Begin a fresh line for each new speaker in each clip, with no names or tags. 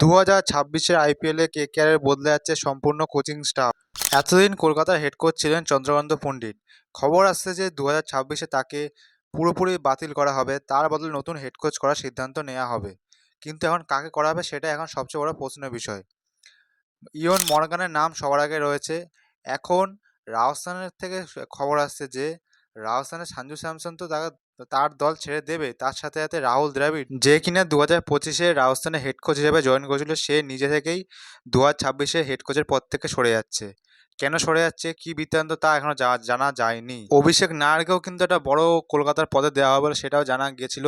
2026-এর আইপিএলে কেকেআরের বদলে যাচ্ছে সম্পূর্ণ কোচিং স্টাফ। এতদিন কলকাতার হেড কোচ ছিলেন চন্দ্রকান্ত পণ্ডিত। খবর আসছে যে 2026-এ তাকে পুরোপুরি বাতিল করা হবে, তার বদলে নতুন হেড কোচ করার সিদ্ধান্ত নেওয়া হবে। কিন্তু এখন কাকে করা হবে সেটা এখন সবচেয়ে বড় প্রশ্নের বিষয়। ইয়ন মর্গানের নাম সবার আগে রয়েছে। এখন রাজস্থানের থেকে খবর আসছে যে রাজস্থানের সঞ্জু স্যামসন তো তার দল ছেড়ে দেবে, তার সাথে সাথে রাহুল দ্রাবিড় যে কিনা 2025-এ রাজস্থানের হেড কোচ হিসেবে জয়েন করেছিল, সে নিজে থেকেই 2026-এ হেড কোচের পদ থেকে সরে যাচ্ছে। কেন সরে যাচ্ছে, কি বৃত্তান্ত, তা এখনো জানা যায়নি। অভিষেক নায়ারকেও কিন্তু একটা বড় কলকাতার পদে দেওয়া হবে সেটাও জানা গিয়েছিল,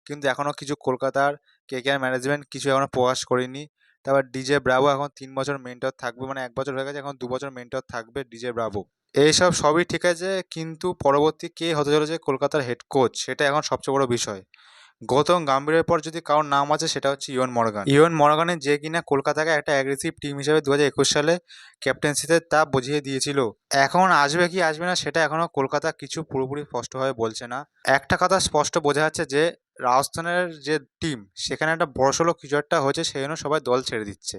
কিন্তু এখনো কিছু কলকাতার কেকেআর ম্যানেজমেন্ট কিছু এখনো প্রকাশ করেনি। তারপর ডিজে ব্রাভো এখন 3 বছর মেন্টর থাকবে, মানে 1 বছর হয়ে গেছে, এখন 2 বছর মেন্টর থাকবে ডিজে ব্রাভো। এইসব সবই ঠিক আছে, কিন্তু পরবর্তী কে হতে চলেছে কলকাতার হেড কোচ সেটা এখন সবচেয়ে বড় বিষয়। গৌতম গম্ভীরের পর যদি কারোর নাম আছে সেটা হচ্ছে ইয়ন মর্গান। ইয়ন মর্গানের যে কিনা কলকাতাকে একটা অ্যাগ্রেসিভ টিম হিসেবে 2021 সালে ক্যাপ্টেন্সিতে তা বুঝিয়ে দিয়েছিল। এখন আসবে কি আসবে না সেটা এখনো কলকাতা কিছু পুরোপুরি স্পষ্টভাবে বলছে না। একটা কথা স্পষ্ট বোঝা যাচ্ছে যে রাজস্থানের যে টিম সেখানে একটা বড়সড় কিছু একটা হয়েছে, সেই জন্য সবাই দল ছেড়ে দিচ্ছে।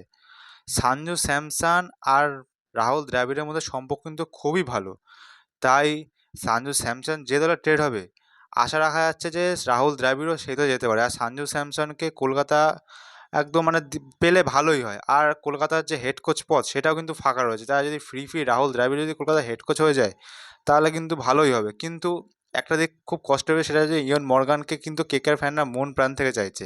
সঞ্জু স্যামসন আর রাহুল দ্রাবিড়ের মধ্যে সম্পর্ক কিন্তু খুবই ভালো, তাই সঞ্জু স্যামসন যে দলে ট্রেড হবে আশা রাখা যাচ্ছে যে রাহুল দ্রাবিড়ও সেই দলে যেতে পারে। আর সঞ্জু স্যামসনকে কলকাতা একদম মানে পেলে ভালোই হয়। আর কলকাতার যে হেড কোচ পদ সেটাও কিন্তু ফাঁকা রয়েছে, তারা যদি ফ্রি রাহুল দ্রাবিড় যদি কলকাতার হেড কোচ হয়ে যায় তাহলে কিন্তু ভালোই হবে। কিন্তু একটা দিক খুব কষ্ট হবে, সেটা যে ইয়ন মর্গানকে কিন্তু কেকেআর ফ্যানরা মন প্রাণ থেকে চাইছে।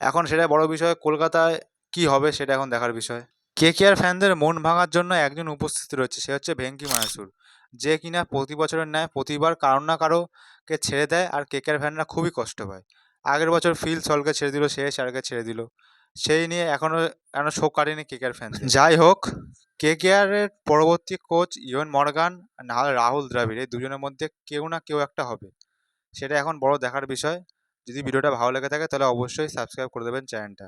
এখন সেটা বড় বিষয়, কলকাতায় কি হবে সেটা এখন দেখার বিষয়। কেকেআর ফ্যানদের মন ভাঙার জন্য একজন উপস্থিত রয়েছে, সে হচ্ছে ভেঙ্কি মায়াসুর, যে কিনা প্রতি বছরের ন্যায় প্রতিবার কারো না কারোকে ছেড়ে দেয় আর কেকেআর ফ্যানরা খুবই কষ্ট পায়। আগের বছর ফিল সলকে ছেড়ে দিল, শেষ আরকে ছেড়ে দিল, সেই নিয়ে এখনো শোক কাটেনি কেকেআর ফ্যান। যাই হোক, কেকেআর এর পরবর্তী কোচ ইয়ন মর্গান না হলে রাহুল দ্রাবিড়, এই দুজনের মধ্যে কেউ না কেউ একটা হবে, সেটা এখন বড় দেখার বিষয়। যদি ভিডিওটা ভালো লেগে থাকে তাহলে অবশ্যই সাবস্ক্রাইব করে দেবেন চ্যানেলটা।